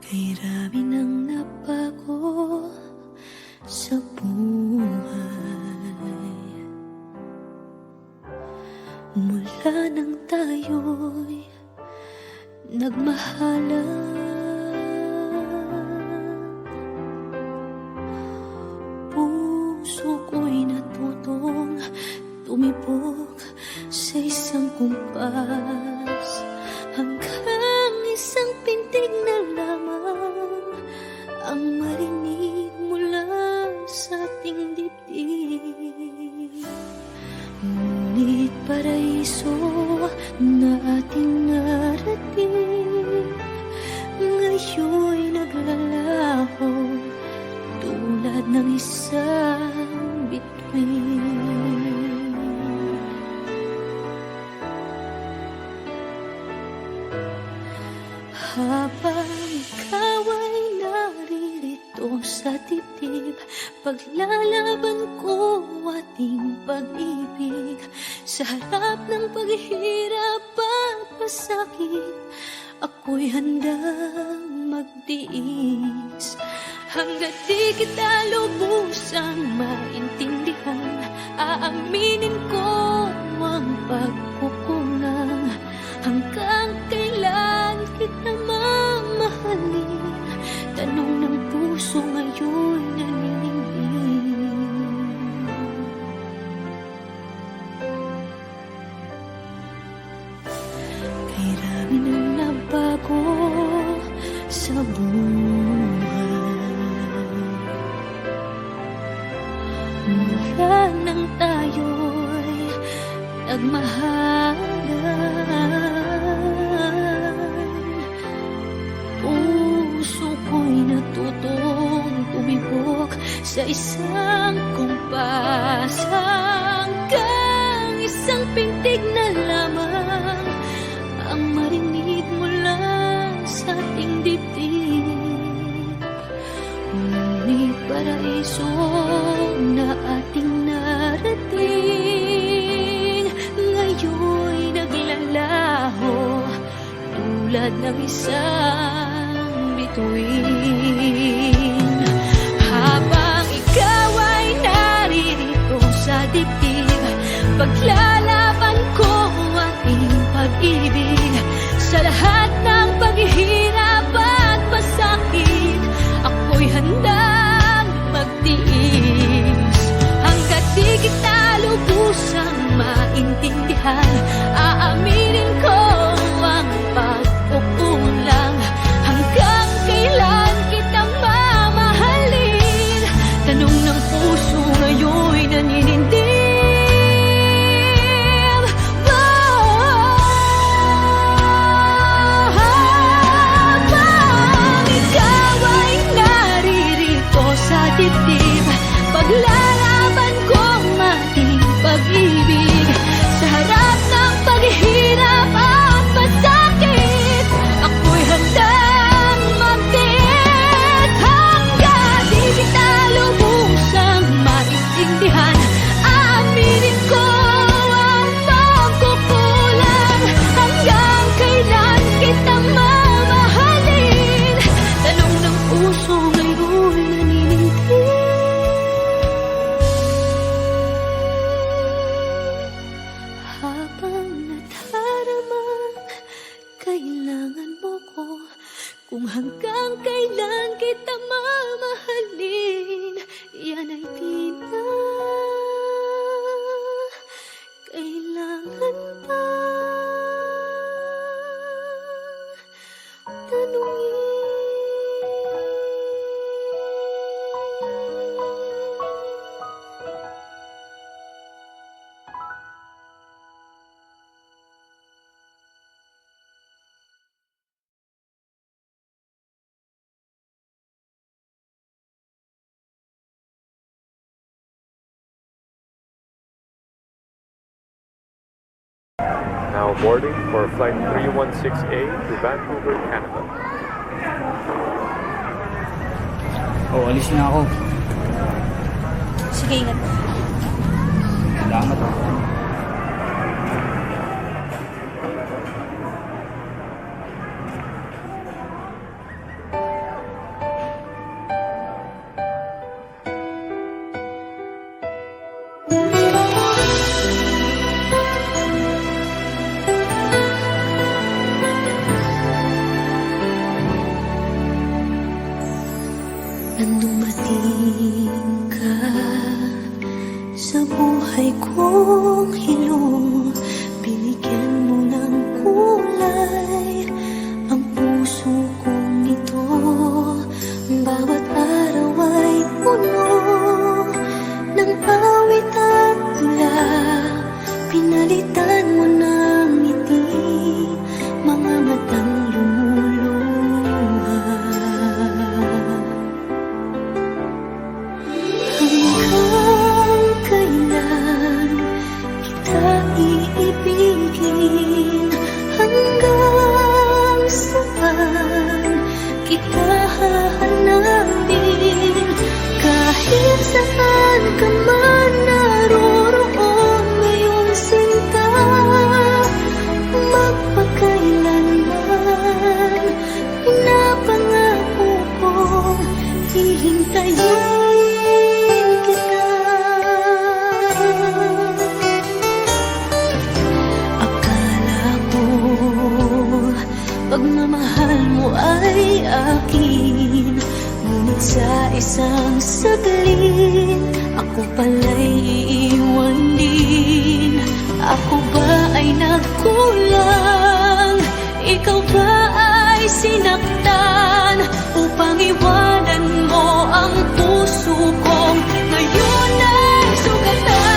Kay rami nang nabago sa buhay mula nang tayo'y nagmahalan. Puso ko'y natutong tumibok sa isang kumpas, hanggang isang pintig na lamang ang marinig mula sa ating dibdib. Ngunit paraiso na ating narating ngayon'y naglalaho tulad ng isang bituin. Habang ikaw ay naririto sa dibdib, paglalaban ko ating pag-ibig. Sa harap ng paghihirap at pasakit, ako'y handang magtiis. Hanggat di kita lubusang maintindihan, aaminin ko ang pagkukulang. Hanggang kailan kita mamahalin? Tanong ng puso ngayon naninindig. Kay rami nang nabago sa buhay mula nang tayo'y nagmahalan. Puso ko'y natutong tumibok sa isang kumpas, hanggang isang pintig na lamang ang marinig mula sa ating dibdib. Ngunit paraiso na ating narating ngayon'y naglalaho tulad ng isang bituin. Habang ikaw ay naririto sa dibdib, paglalaban ko ating pag-ibig. Sa lahat ng paghihirap at pasakit, ako'y handang magtiis. Hanggat di kita lubusang maintindihan, aaminin ko ang pagkukulang. Hanggang kailan kita mamahalin? Tanong ng puso ngayon'y naninindig. Habang ikaw ay naririto sa dibdib, paglalaban ko ating pag-ibig. Sa harap ng paghihirap at pasakit, ako'y handang magtiis. Hanggang di kita lubusang maintindihan, aaminin ko ang pagkukulang. Hanggang kailan kita mamahalin? Tanong ng puso ngayon naninindig. Habang nadaramang kailangan mo ko, kung hanggang kailan kita mamahalin, yan ay di na kailangan pa tanungin. Now boarding for flight 316A to Vancouver, Canada. Oh, alis na ako. Sige, ingat. Salamat. kong hilong, binigyan mo ng kulay ang puso kong ito. Bawat araw ay puno ng awit at tula. Pinalitan mo ng ngiti mga matang lumuluha. Hanggang kailan kita iibigin? Hanggang saan kita hahanapin? Kahit saan ka man naroroon ngayon, sinta, magpakailanman pinapangako kong hihintayin kita. Akala ko pagmamahal mo ay akin, ngunit sa isang saglit ako pala'y iiwan din. Ako ba ay nagkulang? Ikaw ba ay sinaktan upang iwanan mo ang puso kong ngayon ay sugatan?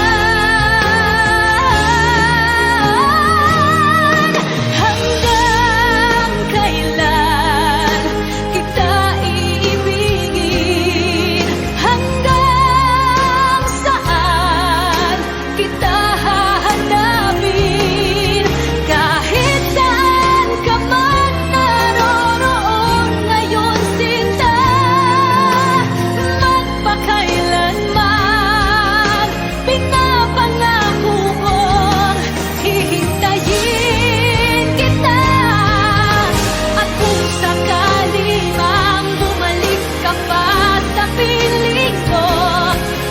Hanggang kailan kita iibigin? Hanggang saan kita hahanapin? Kahit saan ka man naroroon ngayon, sinta, magpakailanman pinapangako kong hihintayin kita. At kung sakali mang bumalik ka pa sa piling ko,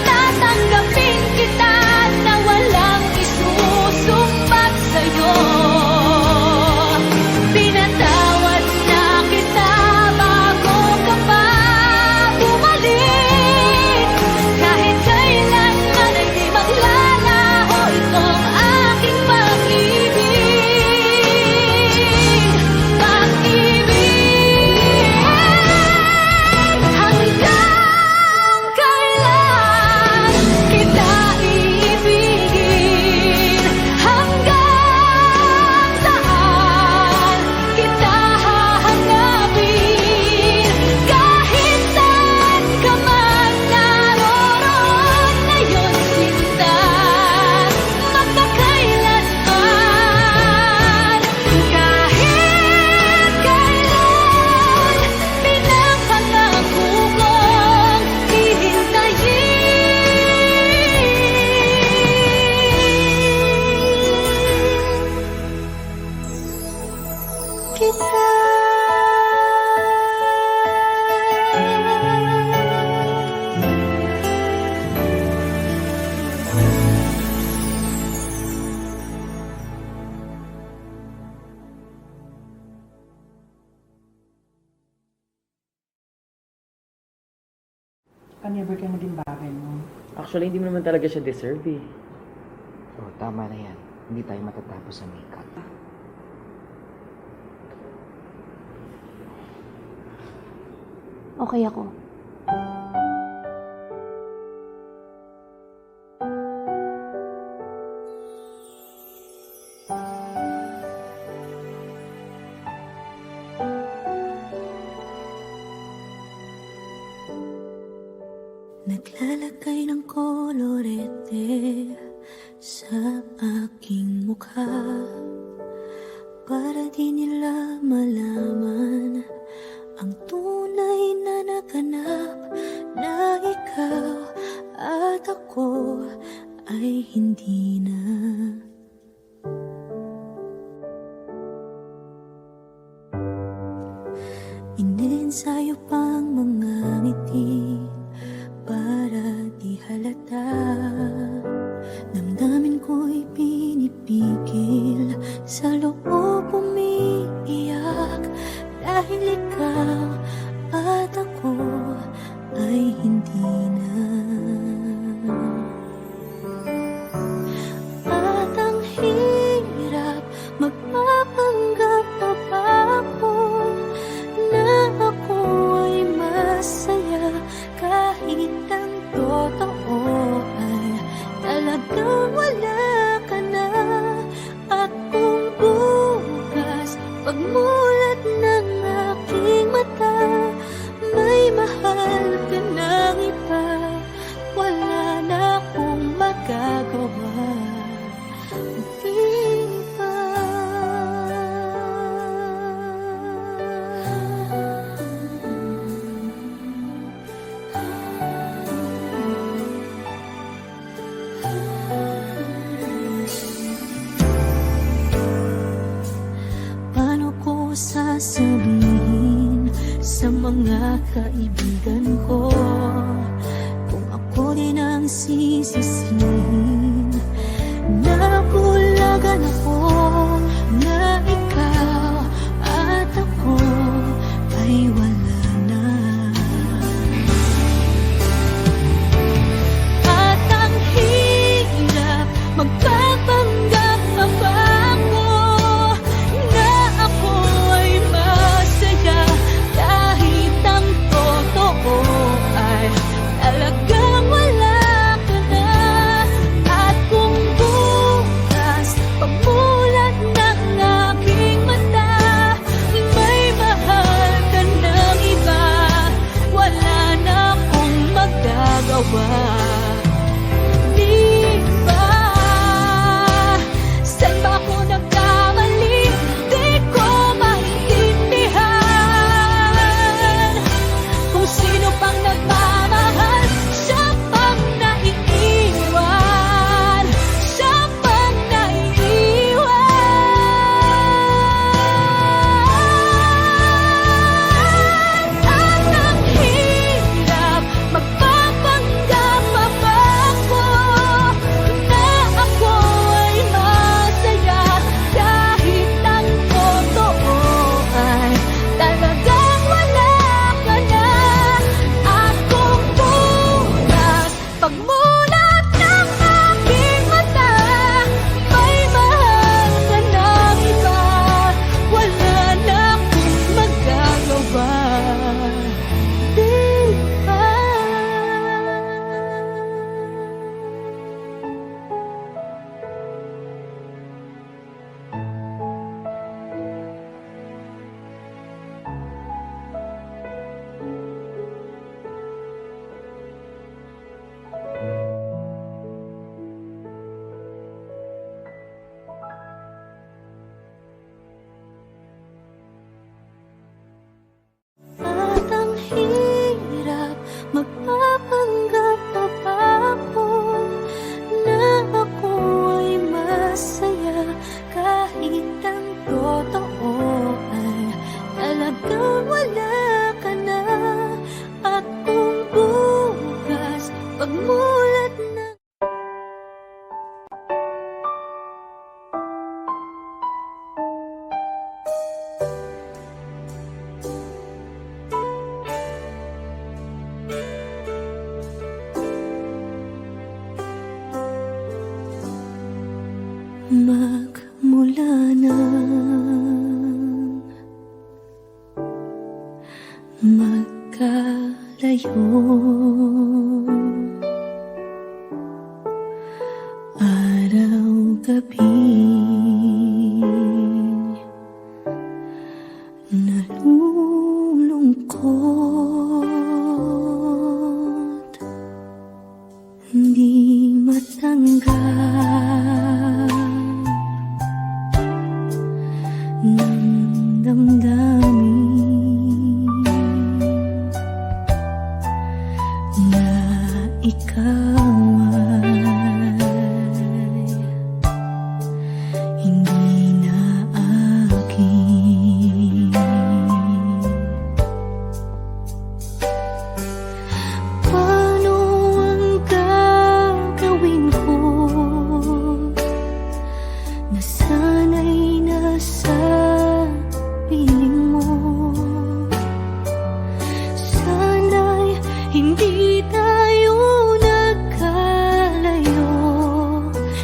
tatanggapin kita na walang isusumbat sa'yo. Pinatawad na kita bago ka pa bumalik. Kahit kailanman ay di maglalaho itong aking pag-ibig. Pag-ibig. Hanggang kailan kita iibigin? Hanggang saan kita hahanapin? Kahit saan ka man naroroon ngayon, sinta, magpakailanman. Kahit kailan pinapangako kong hihintayin kita. Never ka naging bagay mo. Actually, hindi mo naman talaga siya deserve eh. Oh, tama na yan. Hindi tayo matatapos sa makeup. Okay ako. Naglalagay ng kolorete sa aking mukha para di nila malaman ang tunay na naganap, na ikaw at ako ay hindi na. Iniensayo pang mga ngiti para di halata. Damdamin ko'y pinipigil, sa loob umiiyak, dahil ikaw at ako ay hindi na. kaibigan ko. Kung ako din ang sisisihin, nabulagan ako na ikaw at ako ay wala na. At ang hirap magpapanggap pa ba ako na ako ay masaya kahit ang totoo ay talagang wala ka na. At kung bukas pagmulat ng aking mata may mahal ka ng iba, wala na akong magagawa. Di ba? Saan ba ako nagkamali? Di ko maintindihan. Kung sino pang nagmamahal, siya pang naiiwan. Siya pang naiiwan. At ang hirap magpapanggap pa ba ako na ako ay masaya kahit ang totoo ay talagang wala ka na. At kung bukas pagmulat ng aking mata may mahal ka ng iba, wala na akong magagawa. Di ba? At ang hirap magpapanggap pa ba ako na ako ay masaya kahit ang totoo ay talagang wala ka na. At kung bukas pagmulat na magmula nang magkalayo, araw-gabi nalulungkot, hindi matanggap ng damdamin na ikaw ay hindi na akin. Paano ang gagawin ko na sana'y nasa piling mo? Sana'y hindi tayo nagkalayo.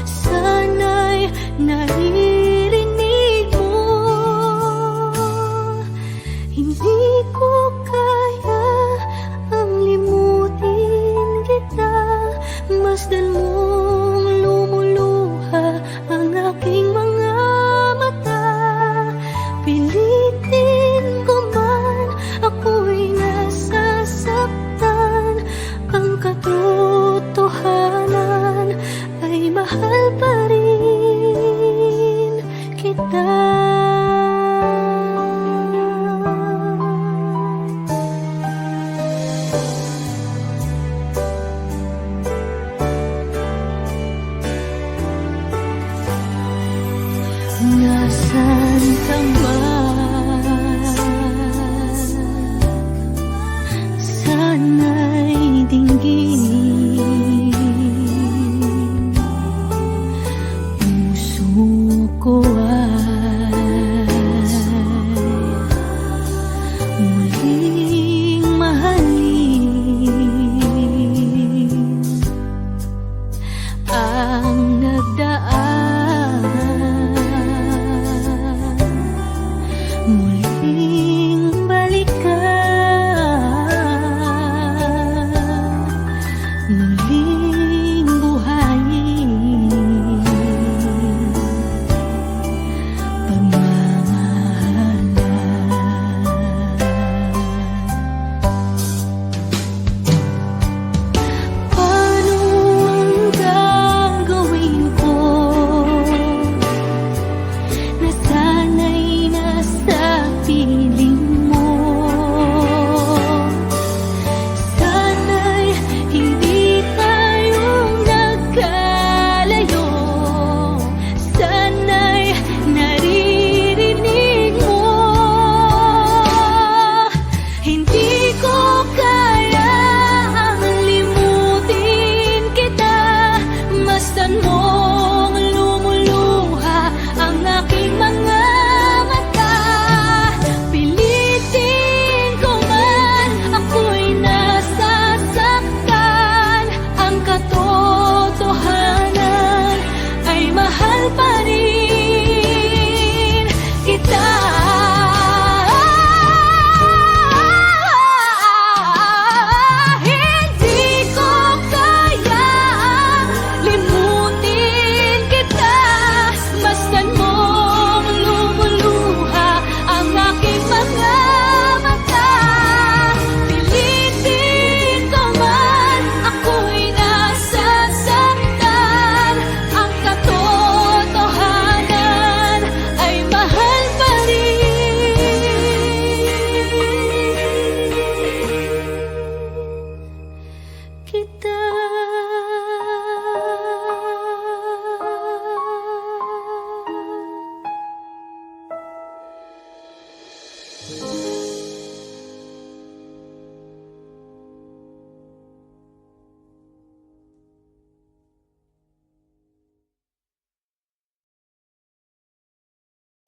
Sana'y naririnig mo. Hindi ko kaya ang limutin kita. Masdan mong lumuluha ang aking mga mata. Pilitin ko man, ako'y nasasaktan. Ang katotohanan ay mahal pa rin kita. Nasaan ka man?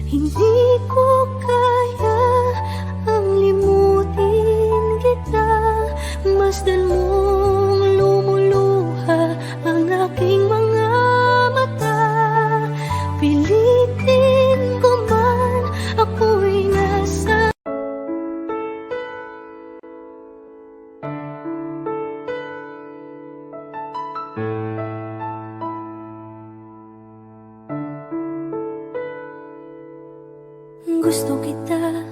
Hindi ko kaya ang limutin kita. Masdan mong lumuluha ang aking mga mata. Pilitin ko man, ako'y nasa gusto kita.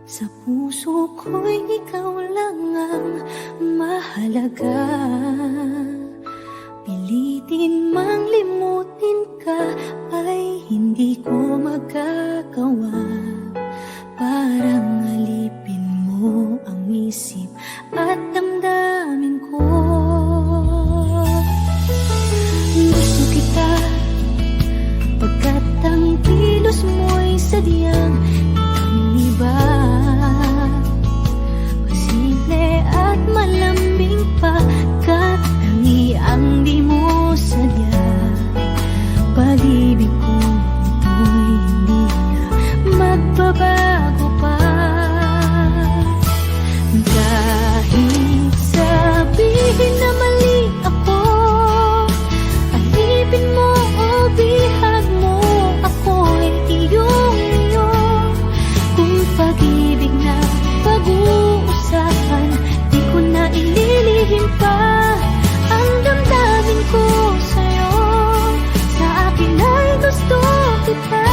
Sa puso ko'y ikaw lang ang mahalaga. Pilitin mang limutin ka ay hindi ko magagawa. Parang alipin mo ang isip at damdamin ko. Gusto kita pagkat ang kilos mo'y sadyang iba. Masimple at malambing pagkat tangi ang di mo sadya. Pag-ibig ko ito'y hindi na magbabago pa. Kahit sabihin na mali ako, alipin mo o bihag mo, ako'y iyong-iyo. Kung pag-ibig na pag-uusapan, di ko na ililihim pa ang damdamin ko sa'yo. Sa akin ay gusto kita.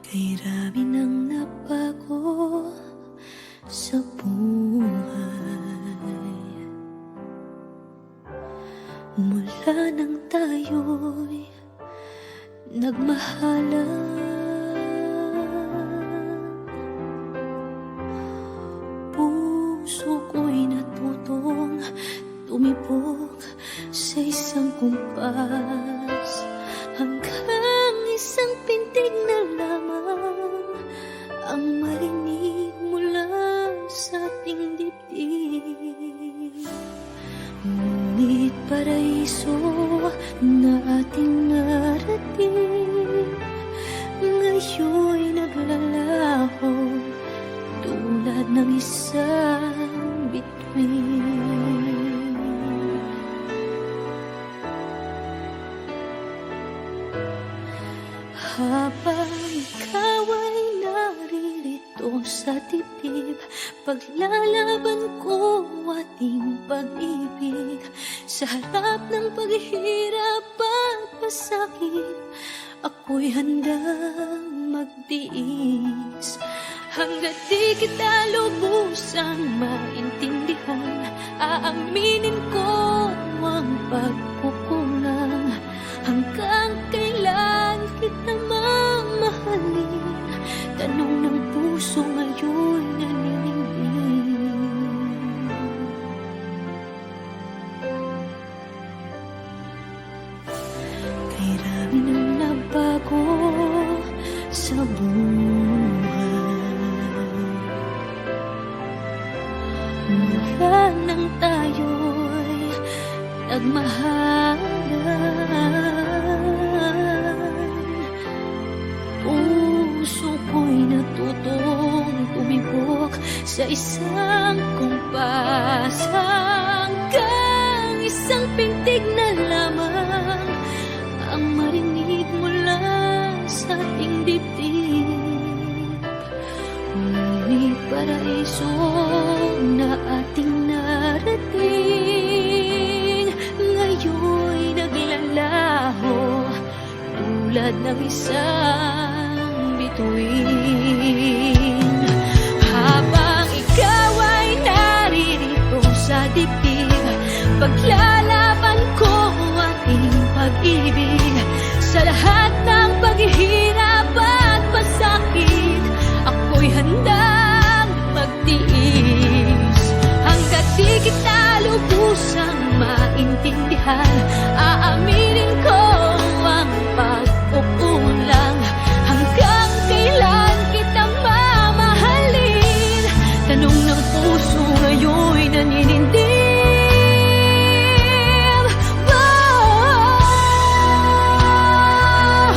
Kay rami nang nabago sa buhay mula nang tayo'y nagmahalan. Puso ko'y natutong tumibok sa isang kumpas hanggang isang pintig na lamang ang marinig mula sa ating dibdib. Ngunit paraiso na ating narating ngayon'y naglalaho tulad ng isang bituin. Habang ikaw ay naririto sa dibdib, paglalaban ko ating pag-ibig. Sa harap ng paghihirap at pasakit, ako'y handang magtiis. Hanggat di kita lubusang maintindihan, aaminin ko ang pagkukulang. Hanggang kailan kita mamahalin? Tanong ng puso ngayon naniningning. Kay rami nang nabago sa buhay mula nang tayo'y nagmahalan. Puso ko'y natutong tumibok sa isang kumpas hanggang isang pintig na lamang ang marinig mula sa ating dibdib. Ngunit paraiso na ating narating ngayon'y naglalaho tulad ng isang bituin. Habang ikaw ay naririto sa dibdib, paglalaban ko ating pag-ibig. Sa lahat ng paghihirap at pasakit, ako'y handang magtiis. Hanggat di kita lubusang maintindihan, aaminin ko ang pagkukulang. Hanggang kailan kita mamahalin? Tanong ng puso ngayon'y naninindig.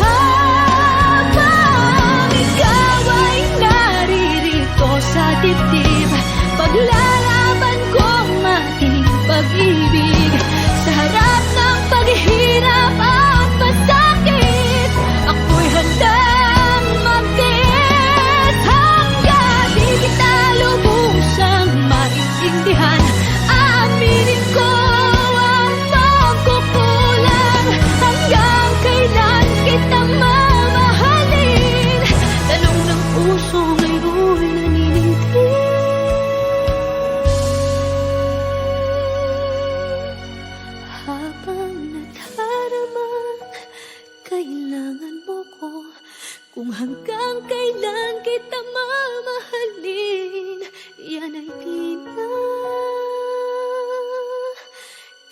Habang ikaw ay naririto sa dibdib, paglalaban ko ang ating pag-ibig. Sa harap ng paghihirap at pasakit, ako'y handang magtiis. Hanggang di kita lubusang maintindihan, aaminin ko ang pagkukulang. Hanggang kailan kita mamahalin? Tanong ng puso ngayon'y naninindig. Habang nagharamang kailangan mo ko, kung hanggang kailan kita mamahalin, yan ay di na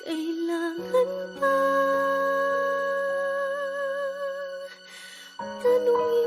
kailangan pa tanungin.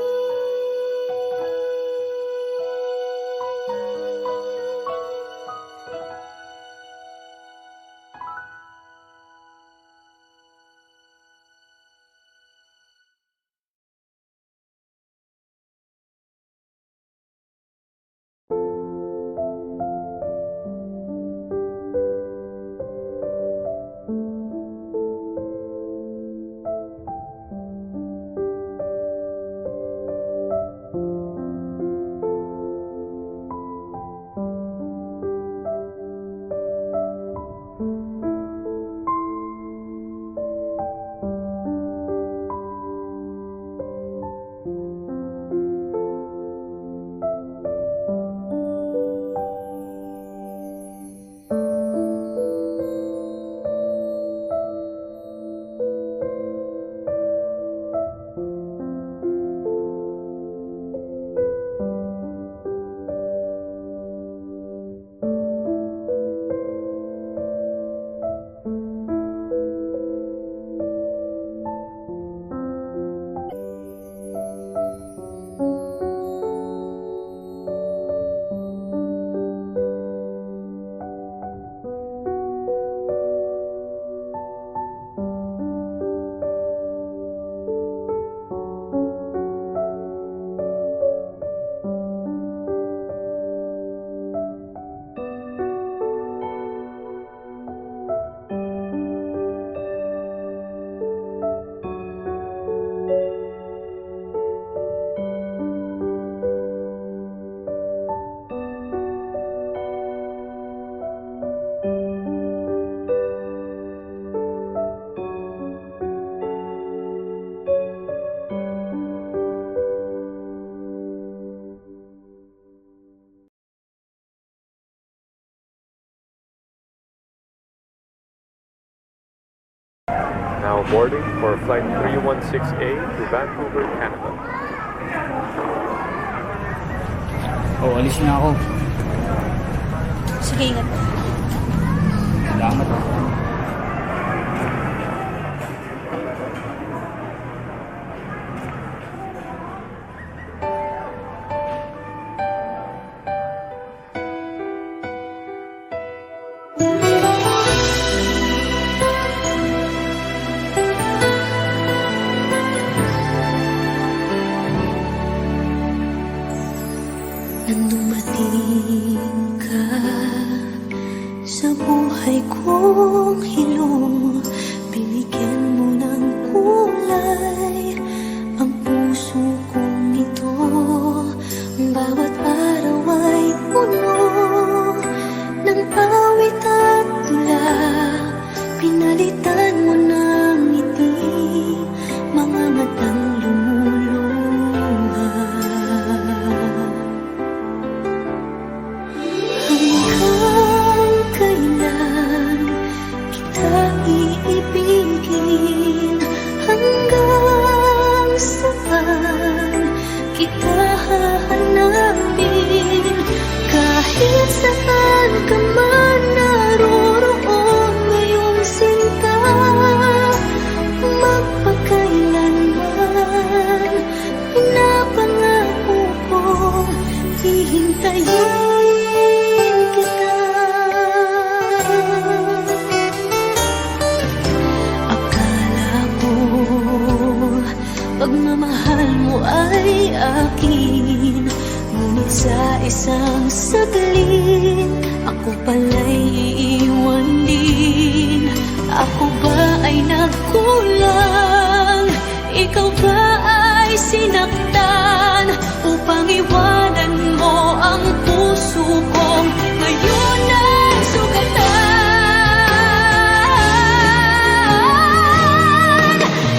Now boarding for flight 316A to Vancouver, Canada. Oh, alis na ako. Sige, ingat. Salamat. Nang dumating ka sa buhay kong hilong, binigyan mo ng kulay ang puso kong ito. Bawat araw ay puno ng awit at tula, pinalitan mo ng ngiti mga matang lumuluha. Hanggang kailan kita iibigin? Hanggang saan kita hahanapin? Kahit saan ka man naroroon ngayong sinta, magpakailanman pinapangako kong hihintayin kita. Akala ko pagmamahal mo ay akin, ngunit sa isang saglit ako pala'y iiwan din. Ako ba ay nagkulang? Ikaw ba ay sinaktan upang iwanan mo ang puso kong ngayon ay sugatan?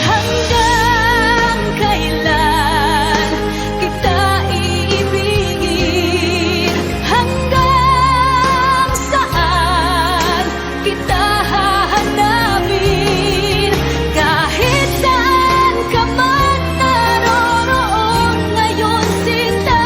Hanggang kailan kita iibigin? Hanggang saan kita hahanapin? Kahit saan ka man naroroon ngayon sinta,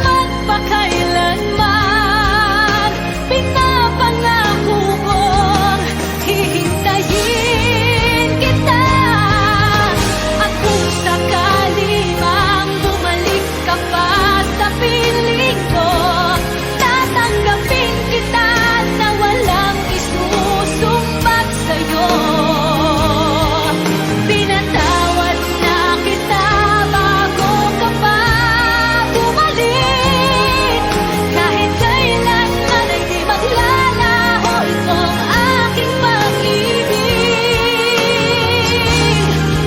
magpakailanman pinapangako kong hihintayin kita. At kung sakali mang bumalik ka pa sa piling ko, tatanggapin kita na walang isusumbat sa'yo. Pinatawad na kita bago ka pa bumalik. Kahit kailanman ay di maglalaho itong aking pag-ibig.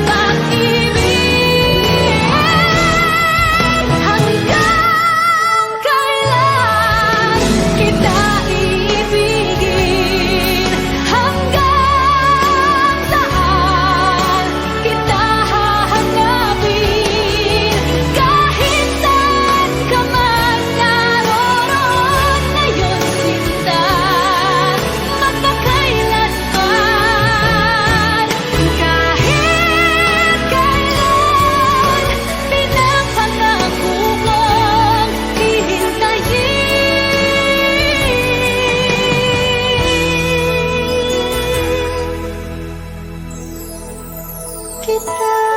Pag-ibig. Hanggang kailan kita iibigin? Hanggang saan kita hahanapin? Kahit saan ka man naroroon ngayon sinta, magpakailanman. Kahit kailan pinapangako kong hihintayin kita.